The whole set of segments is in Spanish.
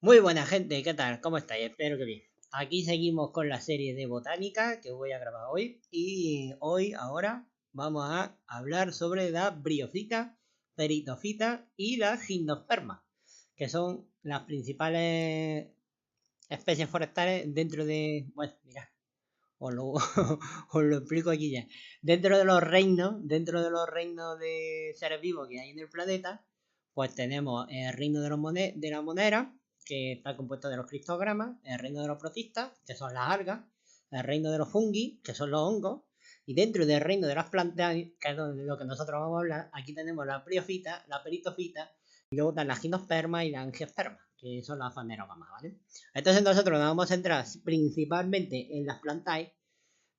Muy buena gente, ¿qué tal? ¿Cómo estáis? Espero que bien. Aquí seguimos con la serie de botánica que voy a grabar hoy y ahora, vamos a hablar sobre la briofita, peritofita y la gimnosperma, que son las principales especies forestales dentro de... Bueno, mira, os lo, os lo explico aquí ya. Dentro de los reinos de seres vivos que hay en el planeta, pues tenemos el reino de la monera, que está compuesto de los criptogramas, el reino de los protistas, que son las algas, el reino de los fungi, que son los hongos, y dentro del reino de las plantas, que es de lo que nosotros vamos a hablar, aquí tenemos la briofita, la peritofita, y luego están la gimnosperma y la angiosperma, que son las fanerógamas, ¿vale? Entonces nosotros nos vamos a centrar principalmente en las plantas,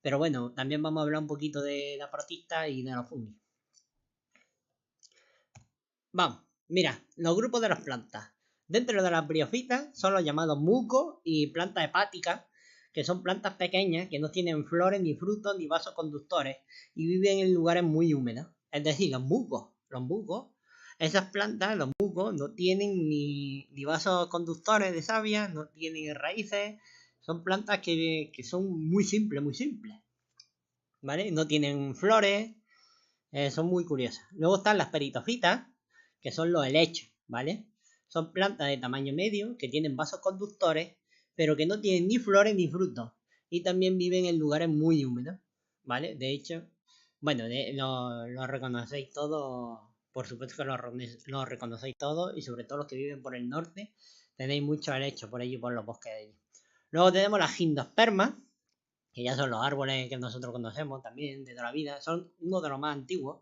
pero bueno, también vamos a hablar un poquito de la protista y de los fungi. Vamos, mira, los grupos de las plantas. Dentro de las briofitas son los llamados musgos y plantas hepáticas, que son plantas pequeñas que no tienen flores, ni frutos, ni vasos conductores y viven en lugares muy húmedos. Es decir, los musgos, esas plantas, los musgos, no tienen ni vasos conductores de savia, no tienen raíces, son plantas que son muy simples, ¿vale? No tienen flores, son muy curiosas. Luego están las peritofitas, que son los helechos, ¿vale? Son plantas de tamaño medio que tienen vasos conductores, pero que no tienen ni flores ni frutos. Y también viven en lugares muy húmedos, ¿vale? De hecho, bueno, lo reconocéis todos, por supuesto que lo reconocéis todos, y sobre todo los que viven por el norte, tenéis muchos helechos por allí, por los bosques de allí. Luego tenemos las gimnospermas, que ya son los árboles que nosotros conocemos también de toda la vida, son uno de los más antiguos,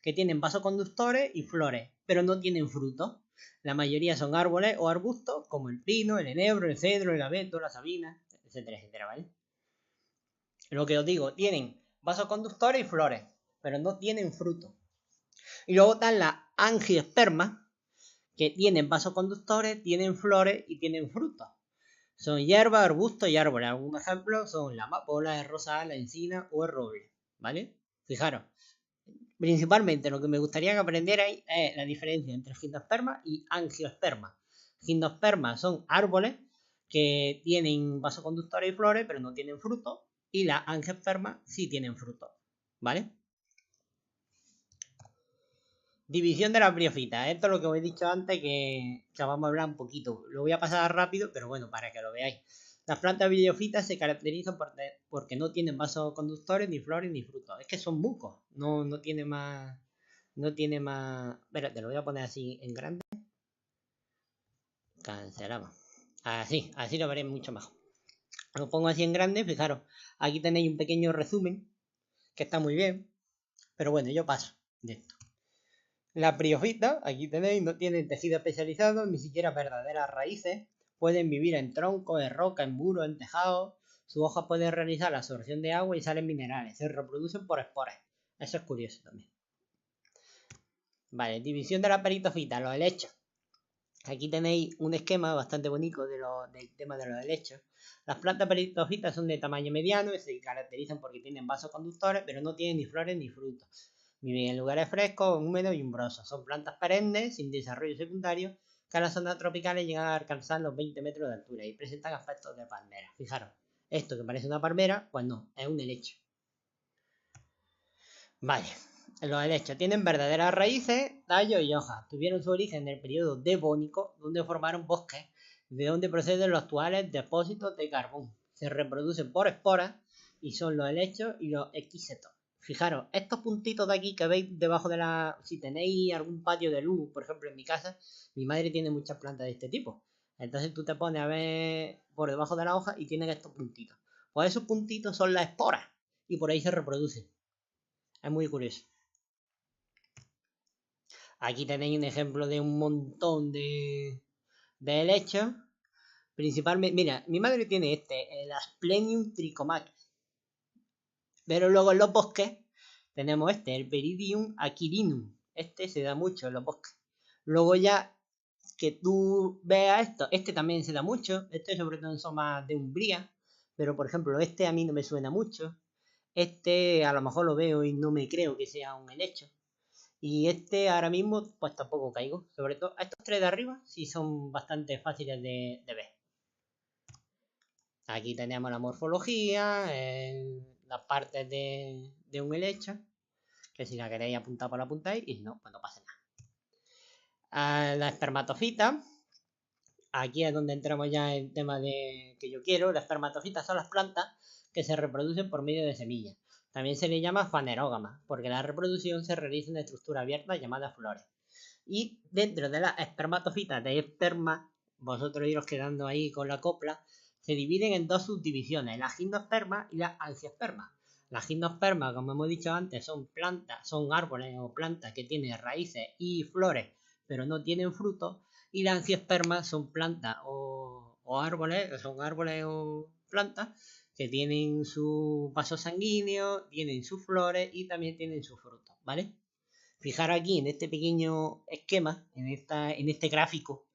que tienen vasoconductores y flores, pero no tienen frutos. La mayoría son árboles o arbustos, como el pino, el enebro, el cedro, el abeto, la sabina, etcétera, etcétera, ¿vale? Lo que os digo, tienen vasoconductores y flores, pero no tienen frutos. Y luego están las angiospermas, que tienen vasoconductores, tienen flores y tienen frutos. Son hierbas, arbustos y árboles. Algunos ejemplos son la amapola, el rosal, la encina o el roble, ¿vale? Fijaros, principalmente lo que me gustaría que aprendierais es la diferencia entre gimnosperma y angiosperma. Gimnospermas son árboles que tienen vasoconductores y flores, pero no tienen frutos, y las angiospermas sí tienen frutos, ¿vale? División de las briofitas. Esto es lo que os he dicho antes, que vamos a hablar un poquito. Lo voy a pasar rápido, pero bueno, para que lo veáis. Las plantas briofitas se caracterizan porque no tienen vasos conductores, ni flores, ni frutos. Es que son mucos. No tiene más. No tiene más. Espera, te lo voy a poner así en grande. Cancelamos. Así lo veréis mucho mejor. Lo pongo así en grande, fijaros. Aquí tenéis un pequeño resumen, que está muy bien. Pero bueno, yo paso de esto. Las briofitas, aquí tenéis, no tienen tejido especializado, ni siquiera verdaderas raíces. Pueden vivir en troncos, en roca, en muros, en tejados. Sus hojas pueden realizar la absorción de agua y salen minerales. Se reproducen por esporas. Eso es curioso también. Vale, división de la peritofita, los helechos. Aquí tenéis un esquema bastante bonito del tema de los helechos. Las plantas peritofitas son de tamaño mediano y se caracterizan porque tienen vasos conductores, pero no tienen ni flores ni frutos. Viven en lugares frescos, húmedos y umbrosos. Son plantas perennes, sin desarrollo secundario, que a las zonas tropicales llegan a alcanzar los 20 metros de altura y presentan aspectos de palmera. Fijaros, esto que parece una palmera, pues no, es un helecho. Vale, los helechos tienen verdaderas raíces, tallos y hojas. Tuvieron su origen en el periodo devónico, donde formaron bosques, de donde proceden los actuales depósitos de carbón. Se reproducen por esporas y son los helechos y los equisetos. Fijaros, estos puntitos de aquí que veis debajo de la... Si tenéis algún patio de luz, por ejemplo en mi casa, mi madre tiene muchas plantas de este tipo. Entonces tú te pones a ver por debajo de la hoja y tienen estos puntitos. Pues esos puntitos son las esporas y por ahí se reproducen. Es muy curioso. Aquí tenéis un ejemplo de un montón de helechos. Principalmente, mira, mi madre tiene el Asplenium trichomax. Pero luego en los bosques tenemos el Peridium aquilinum. Este se da mucho en los bosques. Luego ya que tú veas esto, este también se da mucho. Este sobre todo en zonas de umbría. Pero por ejemplo, este a mí no me suena mucho. Este a lo mejor lo veo y no me creo que sea un helecho. Y este ahora mismo pues tampoco caigo. Sobre todo estos tres de arriba sí son bastante fáciles de ver. Aquí tenemos la morfología, las partes de un helecho, que si la queréis apuntar pues la apuntáis y si no, pues no pasa nada. La espermatofita, aquí es donde entramos ya en el tema de que yo quiero. Las espermatofitas son las plantas que se reproducen por medio de semillas. También se le llama fanerógama, porque la reproducción se realiza en estructura abierta llamada flores. Y dentro de las espermatofitas de esperma, vosotros iros quedando ahí con la copla, se dividen en dos subdivisiones, la gimnosperma y la angiosperma. Las gimnospermas, como hemos dicho antes, son plantas, son árboles o plantas que tienen raíces y flores, pero no tienen frutos. Y las angiospermas son plantas o árboles, son árboles o plantas que tienen su vaso sanguíneo, tienen sus flores y también tienen sus frutos, ¿vale? Fijar aquí en este pequeño esquema, en este gráfico,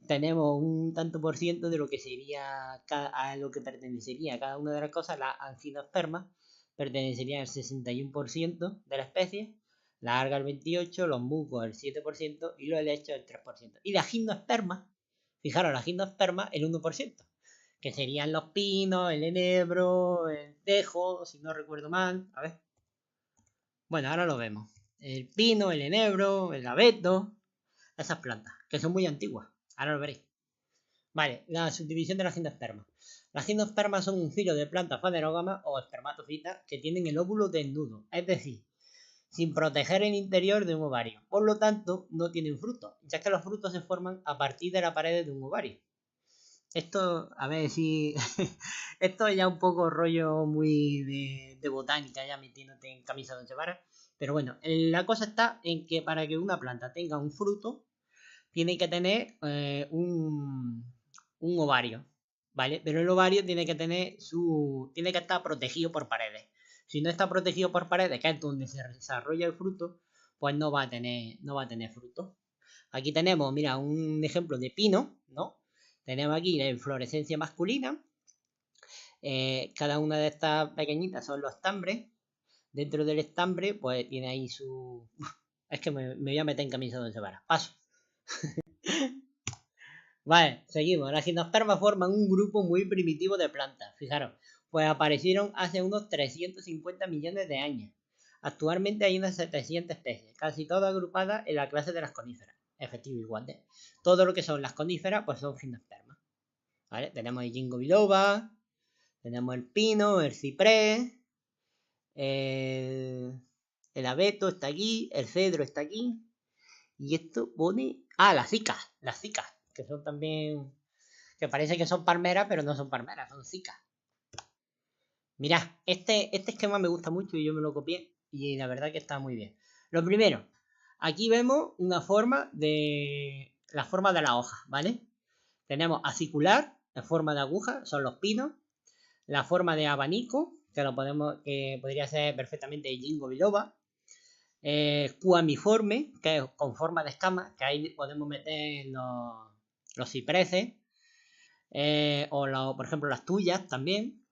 tenemos un tanto por ciento de lo que sería a lo que pertenecería cada una de las cosas. La angiosperma pertenecería al 61% de la especie, la alga el 28%, los musgos el 7% y los helechos el 3%. Y la gimnosperma, fijaros, la gimnosperma el 1%, que serían los pinos, el enebro, el tejo, si no recuerdo mal. A ver. Bueno, ahora lo vemos. El pino, el enebro, el abeto, esas plantas, que son muy antiguas. Ahora lo veréis. Vale, la subdivisión de las gimnospermas. Las gimnospermas son un filo de plantas fanerógamas o espermatofitas que tienen el óvulo desnudo, es decir, sin proteger el interior de un ovario. Por lo tanto, no tienen frutos, ya que los frutos se forman a partir de la pared de un ovario. Esto, a ver si... esto es ya un poco rollo muy de botánica, ya metiéndote en camisa de once varas. Pero bueno, la cosa está en que para que una planta tenga un fruto, tiene que tener un ovario, ¿vale? Pero el ovario tiene que tener tiene que estar protegido por paredes. Si no está protegido por paredes, que es donde se desarrolla el fruto, pues no va a tener fruto. Aquí tenemos, mira, un ejemplo de pino, ¿no? Tenemos aquí la inflorescencia masculina. Cada una de estas pequeñitas son los estambres. Dentro del estambre, pues tiene ahí su... Es que me voy a meter en camisa de once varas. Paso. Vale, seguimos. Las gimnospermas forman un grupo muy primitivo de plantas. Fijaros, pues aparecieron hace unos 350 millones de años. Actualmente hay unas 700 especies, casi todas agrupadas en la clase de las coníferas. Efectivo, igual de. Todo lo que son las coníferas, pues son gimnospermas. ¿Vale? Tenemos el ginkgo biloba, tenemos el pino, el ciprés, el abeto está aquí, el cedro está aquí. Y esto pone... Ah, las cicas, que son también... Que parece que son palmeras, pero no son palmeras, son cicas. Mirad, este esquema me gusta mucho y yo me lo copié y la verdad que está muy bien. Lo primero, aquí vemos una forma de... La forma de la hoja, ¿vale? Tenemos acicular, en forma de aguja, son los pinos. La forma de abanico, que podría ser perfectamente ginkgo biloba. Cuamiforme, que es con forma de escama, que ahí podemos meter los cipreses. Por ejemplo, las tuyas también.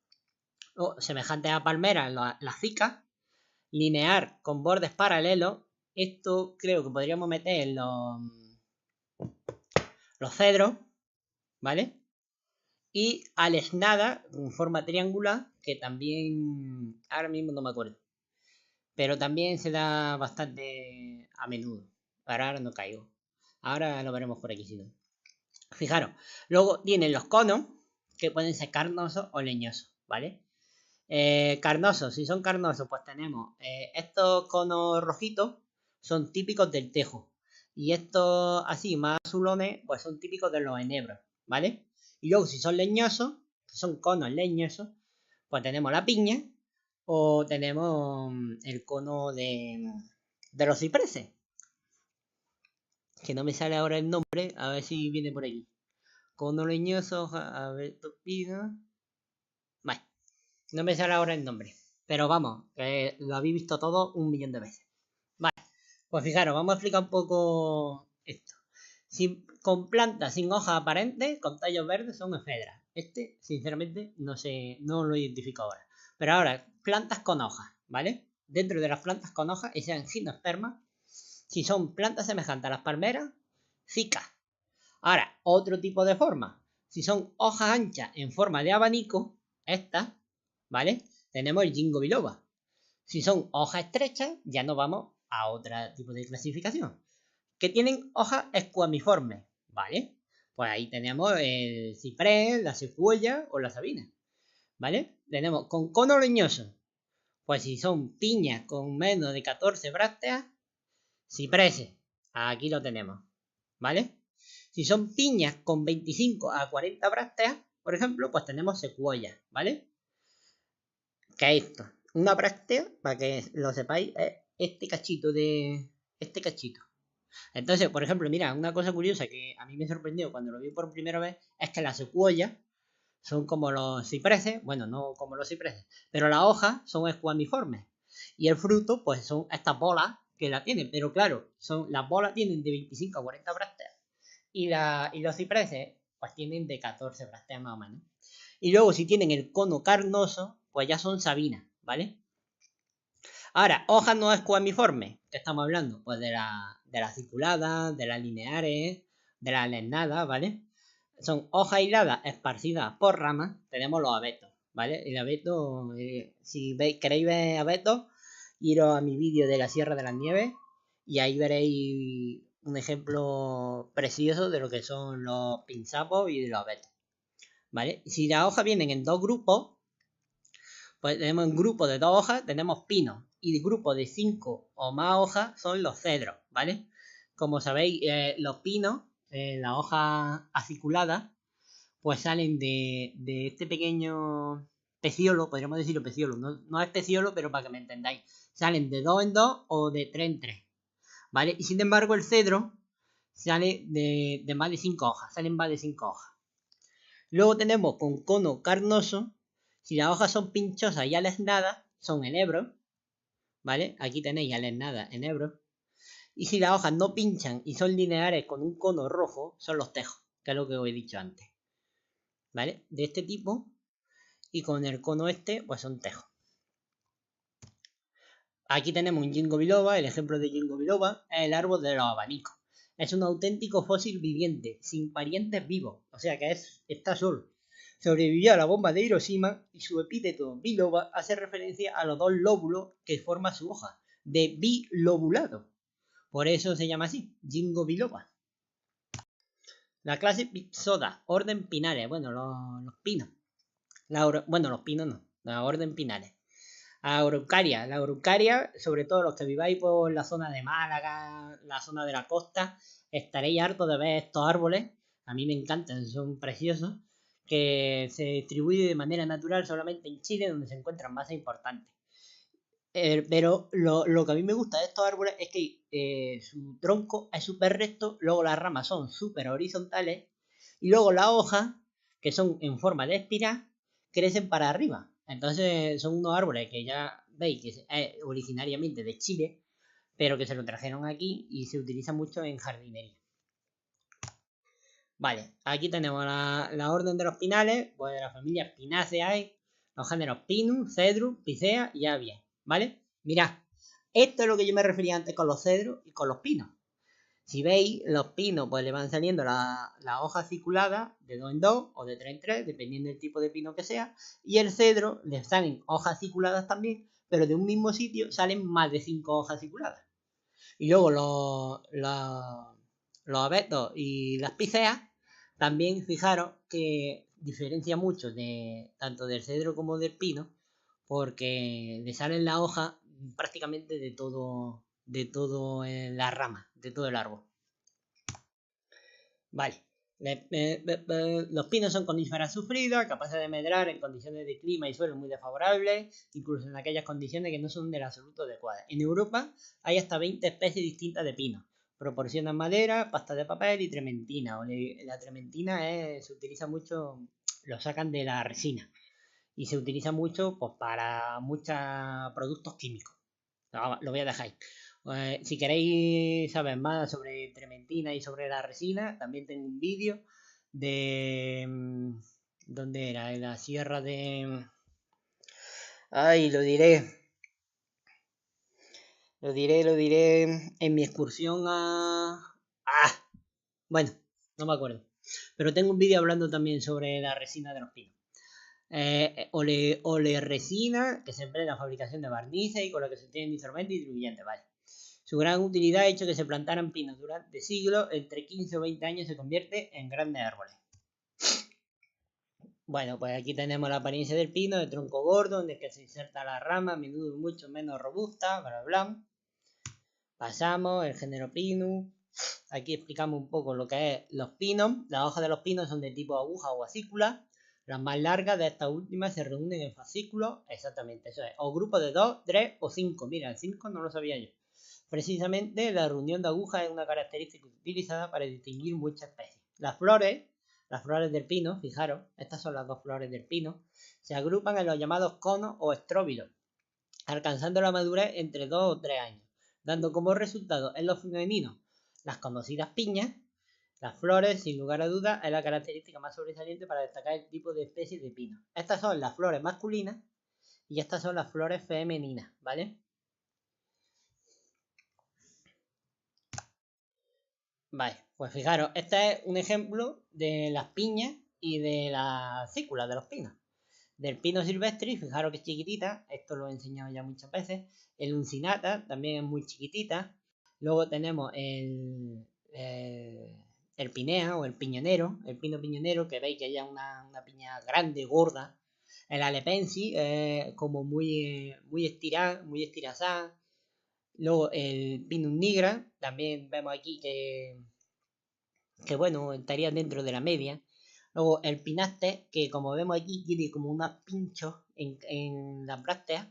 O semejantes a palmeras, las cicas. Linear con bordes paralelos. Esto creo que podríamos meter en los cedros, ¿vale? Y alesnada, en forma triangular, que también ahora mismo no me acuerdo. Pero también se da bastante a menudo. Ahora no caigo. Ahora lo veremos por aquí si no. Fijaros, luego tienen los conos, que pueden ser carnosos o leñosos, ¿vale? Carnosos, si son carnosos, pues tenemos estos conos rojitos, son típicos del tejo. Y estos así, más azulones, pues son típicos de los enebros, ¿vale? Y luego si son leñosos, que son conos leñosos, pues tenemos la piña o tenemos el cono de los cipreses. Que no me sale ahora el nombre, a ver si viene por aquí. Cono leñoso, a ver, pino. Vale, no me sale ahora el nombre. Pero vamos, que lo habéis visto todo un millón de veces. Vale, pues fijaros, vamos a explicar un poco esto. Con plantas sin hojas aparentes, con tallos verdes, son efedras. Este, sinceramente, no lo identifico ahora. Pero ahora, plantas con hojas, ¿vale? Dentro de las plantas con hojas, sean gimnospermas, Si son plantas semejantes a las palmeras, cicas. Ahora, otro tipo de forma. Si son hojas anchas en forma de abanico, estas, ¿vale? Tenemos el Ginkgo biloba. Si son hojas estrechas, ya nos vamos a otro tipo de clasificación. Que tienen hojas escuamiformes, ¿vale? Pues ahí tenemos el ciprés, la secuoya o la sabina, ¿vale? Tenemos con cono leñoso. Pues si son piñas con menos de 14 brácteas, cipreses. Aquí lo tenemos, ¿vale? Si son piñas con 25 a 40 brácteas, por ejemplo, pues tenemos secuoya, ¿vale? ¿Qué es esto? Una bráctea, para que lo sepáis, es este cachito de... Este cachito. Entonces, por ejemplo, mira, una cosa curiosa que a mí me sorprendió cuando lo vi por primera vez es que las secuoyas son como los cipreses, bueno, no como los cipreses, pero las hojas son escuamiformes y el fruto, pues son estas bolas que la tienen, pero claro, las bolas tienen de 25 a 40 brácteas y los cipreses, pues tienen de 14 brácteas más o menos. Y luego, si tienen el cono carnoso, pues ya son sabinas, ¿vale? Ahora, hojas no escuamiformes, ¿qué estamos hablando? Pues de las circuladas, de las lineares, de las lenadas, ¿vale? Son hojas aisladas esparcidas por ramas. Tenemos los abetos, ¿vale? El abeto, si queréis ver abetos, iros a mi vídeo de la Sierra de las Nieves y ahí veréis un ejemplo precioso de lo que son los pinzapos y los abetos, ¿vale? Si las hojas vienen en dos grupos, pues tenemos un grupo de 2 hojas, tenemos pinos, y el grupo de 5 o más hojas son los cedros, ¿vale? Como sabéis, los pinos, las hojas aciculadas, pues salen de este pequeño peciolo, podríamos decirlo peciolo, no es peciolo, pero para que me entendáis, salen de 2 en 2 o de 3 en 3, ¿vale? Y sin embargo el cedro sale de más de 5 hojas, salen más de 5 hojas. Luego tenemos con cono carnoso. Si las hojas son pinchosas y alesnadas, son enebros, ¿vale? Aquí tenéis alesnadas, enebros. Y si las hojas no pinchan y son lineares con un cono rojo, son los tejos, que es lo que os he dicho antes, ¿vale? De este tipo. Y con el cono este, pues son tejos. Aquí tenemos un Ginkgo biloba. El ejemplo de Ginkgo biloba es el árbol de los abanicos. Es un auténtico fósil viviente, sin parientes vivos, o sea que está solo. Sobrevivió a la bomba de Hiroshima y su epíteto biloba hace referencia a los dos lóbulos que forma su hoja, de bilobulado. Por eso se llama así, Ginkgo biloba. La clase Pixoda, orden Pinares, bueno, los pinos. Bueno, los pinos no, la orden Pinares. La Araucaria, sobre todo los que viváis por la zona de Málaga, la zona de la costa, estaréis hartos de ver estos árboles. A mí me encantan, son preciosos, que se distribuyen de manera natural solamente en Chile, donde se encuentran más importantes. Pero lo que a mí me gusta de estos árboles es que su tronco es súper recto, luego las ramas son súper horizontales y luego las hojas, que son en forma de espiral, crecen para arriba. Entonces son unos árboles que ya veis que es originariamente de Chile, pero que se lo trajeron aquí y se utiliza mucho en jardinería. Vale, aquí tenemos la orden de los pinales, pues de la familia Pinaceae, los géneros Pinus, Cedrus, Picea y Avia, ¿vale? Mirad, esto es lo que yo me refería antes con los cedros y con los pinos. Si veis, los pinos pues le van saliendo las hojas circuladas de 2 en 2 o de 3 en 3, dependiendo del tipo de pino que sea, y el cedro le salen hojas circuladas también, pero de un mismo sitio salen más de 5 hojas circuladas. Y luego los abetos y las piceas, también fijaros que diferencia mucho tanto del cedro como del pino, porque le salen las hojas prácticamente de todo la rama, de todo el árbol. Vale. Los pinos son coníferas sufridas, capaces de medrar en condiciones de clima y suelo muy desfavorables, incluso en aquellas condiciones que no son del absoluto adecuadas. En Europa hay hasta 20 especies distintas de pinos. Proporcionan madera, pasta de papel y trementina. La trementina se utiliza mucho, lo sacan de la resina y se utiliza mucho pues, para muchos productos químicos. Lo voy a dejar ahí. Si queréis saber más sobre trementina y sobre la resina, también tengo un vídeo de... ¿Dónde era? En la sierra de... Ay, lo diré. Lo diré en mi excursión a... Bueno, no me acuerdo. Pero tengo un vídeo hablando también sobre la resina de los pinos. Ole resina, que se emplea en la fabricación de barnices y con la que se obtienen disolventes y distribuyentes, vale. Su gran utilidad ha hecho que se plantaran pinos durante siglos, entre 15 o 20 años se convierte en grandes árboles. Bueno, pues aquí tenemos la apariencia del pino, de tronco gordo, donde es que se inserta la rama, a menudo mucho menos robusta, bla bla. Pasamos, el género Pinus. Aquí explicamos un poco lo que es los pinos. Las hojas de los pinos son de tipo aguja o acícula. Las más largas de estas últimas se reúnen en fascículos, exactamente, eso es, o grupos de 2, 3 o 5. Mira, el 5 no lo sabía yo. Precisamente la reunión de agujas es una característica utilizada para distinguir muchas especies. Las flores del pino, fijaros, estas son las dos flores del pino, se agrupan en los llamados conos o estróbilos, alcanzando la madurez entre 2 o 3 años, dando como resultado en los femeninos las conocidas piñas. Las flores, sin lugar a dudas, es la característica más sobresaliente para destacar el tipo de especie de pino. Estas son las flores masculinas y estas son las flores femeninas, ¿vale? Vale, pues fijaros, este es un ejemplo de las piñas y de las cículas de los pinos. Del pino silvestre, fijaros que es chiquitita, esto lo he enseñado ya muchas veces. El uncinata también es muy chiquitita. Luego tenemos el pinea o el piñonero, el pino piñonero, que veis que ya es una piña grande, gorda. El alepensi como muy estirada, muy estirazada. Luego el pinus nigra, también vemos aquí que bueno, estaría dentro de la media. Luego el pinaste, que como vemos aquí, tiene como unos pinchos en las brácteas.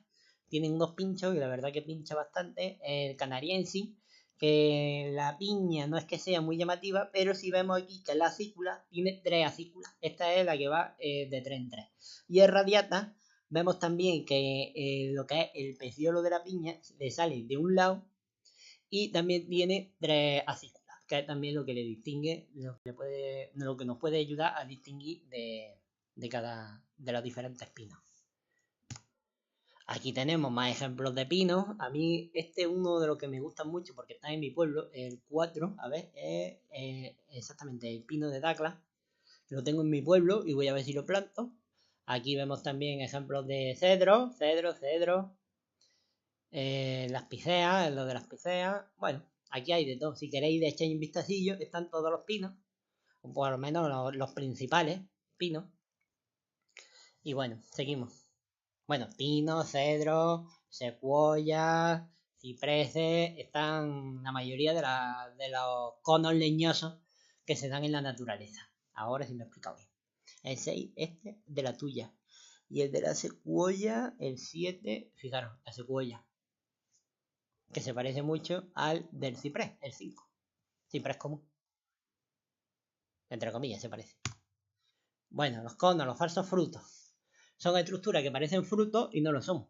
Tienen unos pinchos y la verdad que pincha bastante. El canariensis, que la piña no es que sea muy llamativa, pero si vemos aquí que la acícula tiene 3 acículas. Esta es la que va de 3 en 3. Y el radiata, vemos también que lo que es el peciolo de la piña le sale de un lado y también tiene 3 acículas, que es también lo que le distingue, lo que nos puede ayudar a distinguir de los diferentes pinos. Aquí tenemos más ejemplos de pinos. A mí este es uno de los que me gustan mucho porque está en mi pueblo, el 4, a ver, es exactamente el pino de Tacla. Lo tengo en mi pueblo y voy a ver si lo planto. Aquí vemos también ejemplos de cedro. Las piceas, lo de las piceas. Bueno, aquí hay de todo. Si queréis de echáis un vistacillo, están todos los pinos, o por lo menos los principales pinos. Y bueno, seguimos. Bueno, pinos, cedros, secuoyas, cipreses, están la mayoría de los conos leñosos que se dan en la naturaleza. Ahora sí me he explicado bien. El 6, este de la tuya. Y el de la secuoya, el 7, fijaros, la secuoya, que se parece mucho al del ciprés, el 5. Ciprés común. Entre comillas se parece. Bueno, los conos, los falsos frutos. Son estructuras que parecen frutos y no lo son.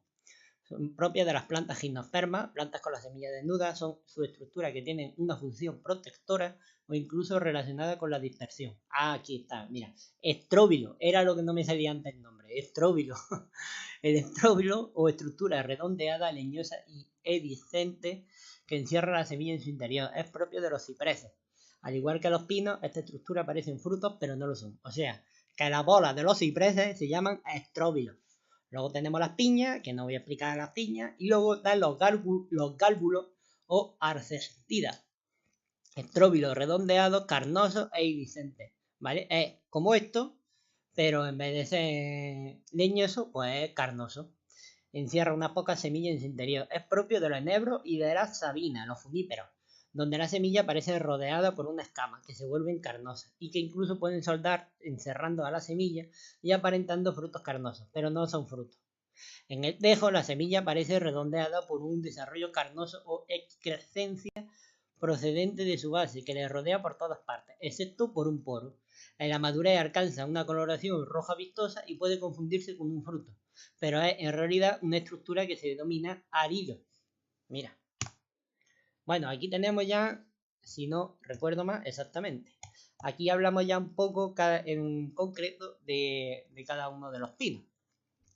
Son propias de las plantas gimnospermas, plantas con las semillas desnudas, son su estructura que tienen una función protectora o incluso relacionada con la dispersión. Ah, aquí está, mira. Estróbilo, era lo que no me salía antes el nombre. Estróbilo. El estróbilo o estructura redondeada, leñosa y ediscente que encierra la semilla en su interior. Es propio de los cipreses. Al igual que los pinos, esta estructura parecen frutos, pero no lo son. O sea, que las bolas de los cipreses se llaman estróbilos. Luego tenemos las piñas, que no voy a explicar las piñas, y luego están los gálbulos o arcestidas. Estróbilos redondeados, carnosos e iridiscentes. ¿Vale? Es como esto, pero en vez de ser leñoso, pues es carnoso. Encierra unas pocas semillas en su interior. Es propio de los enebros y de las sabinas, los funíperos, donde la semilla parece rodeada por una escama que se vuelven carnosas y que incluso pueden soldar encerrando a la semilla y aparentando frutos carnosos, pero no son frutos. En el tejo, la semilla parece redondeada por un desarrollo carnoso o excrescencia procedente de su base que le rodea por todas partes, excepto por un poro. En la madurez alcanza una coloración roja vistosa y puede confundirse con un fruto, pero es en realidad una estructura que se denomina arido. Mira. Bueno, aquí tenemos ya, si no recuerdo más exactamente, aquí hablamos ya un poco en concreto de cada uno de los pinos.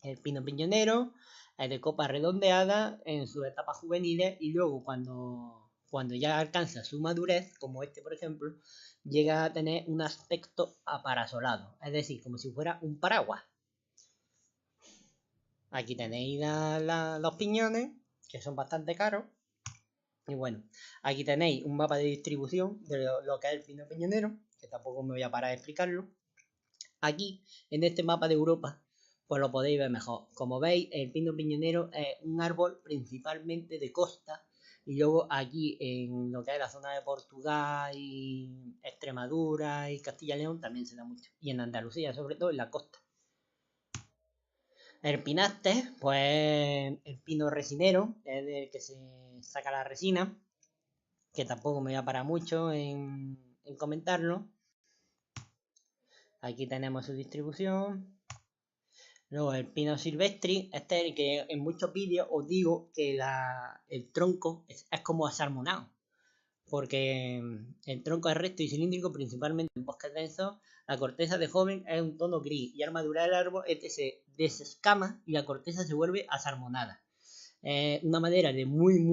El pino piñonero, Es de copa redondeada en sus etapas juveniles y luego cuando ya alcanza su madurez, como este por ejemplo, llega a tener un aspecto aparasolado, es decir, como si fuera un paraguas. Aquí tenéis los piñones, que son bastante caros. Y bueno, aquí tenéis un mapa de distribución de lo que es el pino piñonero, que tampoco me voy a parar a explicarlo. Aquí, en este mapa de Europa, pues lo podéis ver mejor. Como veis, el pino piñonero es un árbol principalmente de costa. Y luego aquí, en lo que es la zona de Portugal y Extremadura y Castilla y León, también se da mucho. Y en Andalucía, sobre todo en la costa. El pinaste, pues el pino resinero, es del que se saca la resina, que tampoco me voy a parar mucho en comentarlo. Aquí tenemos su distribución. Luego el pino silvestri, este es el que en muchos vídeos os digo que el tronco es como asalmonado, porque el tronco es recto y cilíndrico principalmente en bosques densos. La corteza de joven es un tono gris y al madurar el árbol este se desescama y la corteza se vuelve asalmonada. Una madera de muy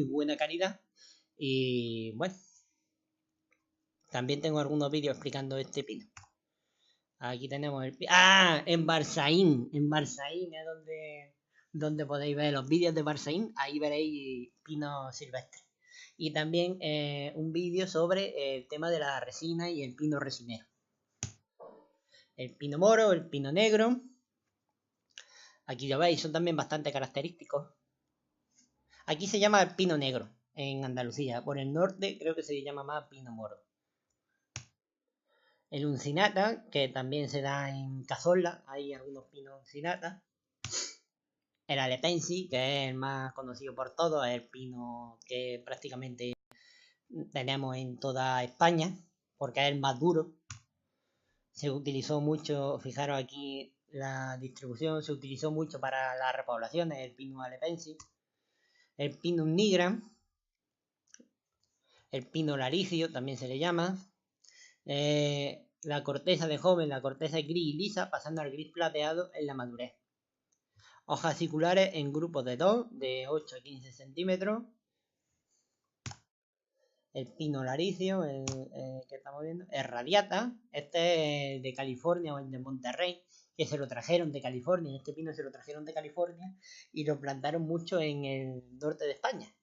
buena calidad y bueno, también tengo algunos vídeos explicando este pino. Aquí tenemos el... ¡Ah! En Barsaín. En Barsaín es donde podéis ver los vídeos de Barsaín. Ahí veréis pino silvestre. Y también un vídeo sobre el tema de la resina y el pino resinero. El pino moro, el pino negro. Aquí lo veis, son también bastante característicos. Aquí se llama el pino negro en Andalucía. Por el norte creo que se llama más pino moro. El uncinata, que también se da en Cazorla, hay algunos pinos uncinata. El alepensi, que es el más conocido por todos, es el pino que prácticamente tenemos en toda España, porque es el más duro. Se utilizó mucho, fijaros aquí la distribución, se utilizó mucho para las repoblaciones, el pino alepensi. El pino nigra, el pino laricio también se le llama. La corteza de joven, la corteza es gris y lisa, pasando al gris plateado en la madurez. Hojas circulares en grupos de 2, de 8 a 15 centímetros. El pino laricio, el que estamos viendo. El radiata, este es de California o el de Monterrey, que se lo trajeron de California. Este pino se lo trajeron de California y lo plantaron mucho en el norte de España.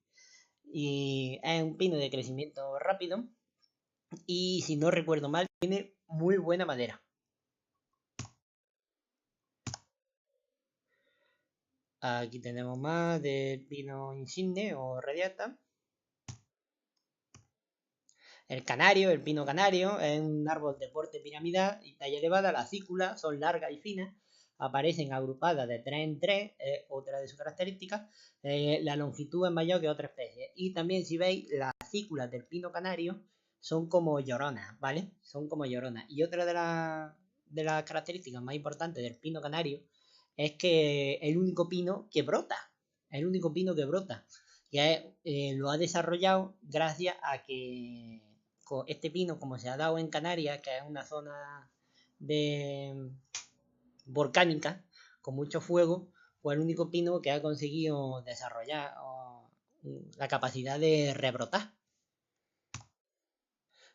Y es un pino de crecimiento rápido. Y si no recuerdo mal, tiene muy buena madera. Aquí tenemos más del pino insigne o radiata. El canario, el pino canario, es un árbol de porte piramidal y talla elevada. Las cículas son largas y finas. Aparecen agrupadas de 3 en 3, otra de sus características. La longitud es mayor que otras especies. Y también si veis, las cículas del pino canario son como lloronas, ¿vale? Son como lloronas. Y otra de las características más importantes del pino canario es que es el único pino que brota. Es el único pino que brota. Y lo ha desarrollado gracias a que este pino, como se ha dado en Canarias, que es una zona de volcánica con mucho fuego, pues el único pino que ha conseguido desarrollar la capacidad de rebrotar.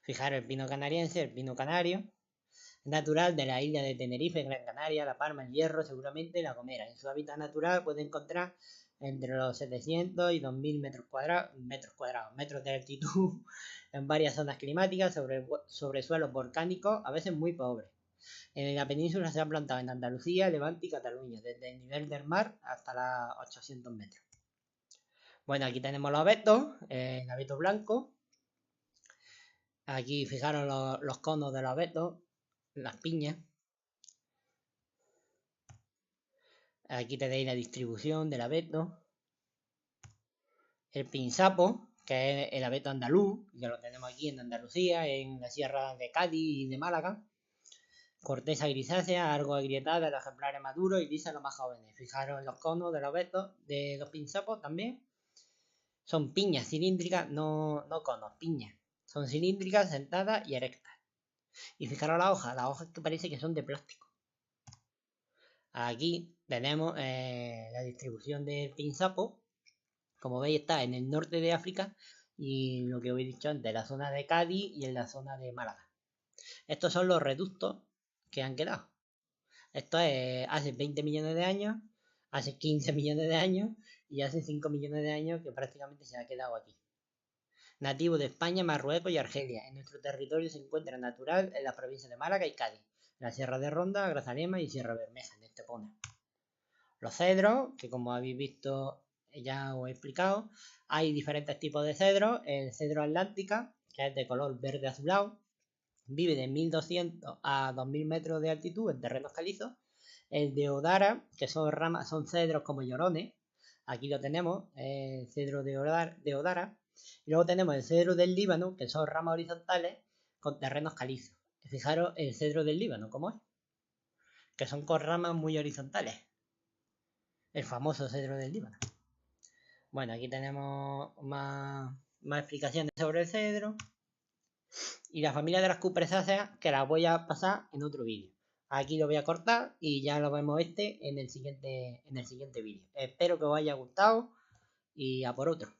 Fijaros, el pino canariense, el pino canario, natural de la isla de Tenerife, Gran Canaria, La Palma, El Hierro, seguramente La Gomera. En su hábitat natural puede encontrar entre los 700 y 2000 metros de altitud en varias zonas climáticas sobre suelos volcánicos, a veces muy pobres. En la península se ha plantado en Andalucía, Levante y Cataluña, desde el nivel del mar hasta los 800 metros. Bueno, aquí tenemos los abetos, el abeto blanco. Aquí fijaros los conos de los abetos, las piñas. Aquí tenéis la distribución del abeto. El pinsapo, que es el abeto andaluz, que lo tenemos aquí en Andalucía, en la sierra de Cádiz y de Málaga. Corteza grisácea, algo agrietada, los ejemplares maduros y lisa los más jóvenes. Fijaros en los conos de los abetos, de los pinsapos también. Son piñas cilíndricas, no conos, piñas. Son cilíndricas, sentadas y erectas. Y fijaros las hojas que parece que son de plástico. Aquí tenemos la distribución del pinzapo. Como veis, está en el norte de África y lo que os he dicho antes, en la zona de Cádiz y en la zona de Málaga. Estos son los reductos que han quedado. Esto es hace 20 millones de años, hace 15 millones de años y hace 5 millones de años que prácticamente se ha quedado aquí. Nativo de España, Marruecos y Argelia. En nuestro territorio se encuentra natural en las provincias de Málaga y Cádiz, la Sierra de Ronda, Grazalema y Sierra Bermeja, en este pone. Los cedros, que como habéis visto ya os he explicado, hay diferentes tipos de cedros. El cedro atlántica, que es de color verde azulado, vive de 1200 a 2000 metros de altitud en terrenos calizos. El deodara, que son ramas, son cedros como llorones, aquí lo tenemos, el cedro de Odara. Y luego tenemos el cedro del Líbano, que son ramas horizontales con terrenos calizos. Fijaros el cedro del Líbano, ¿cómo es? Que son con ramas muy horizontales. El famoso cedro del Líbano. Bueno, aquí tenemos más explicaciones sobre el cedro. Y la familia de las cupresáceas, que las voy a pasar en otro vídeo. Aquí lo voy a cortar y ya lo vemos en el siguiente vídeo. Espero que os haya gustado y a por otro.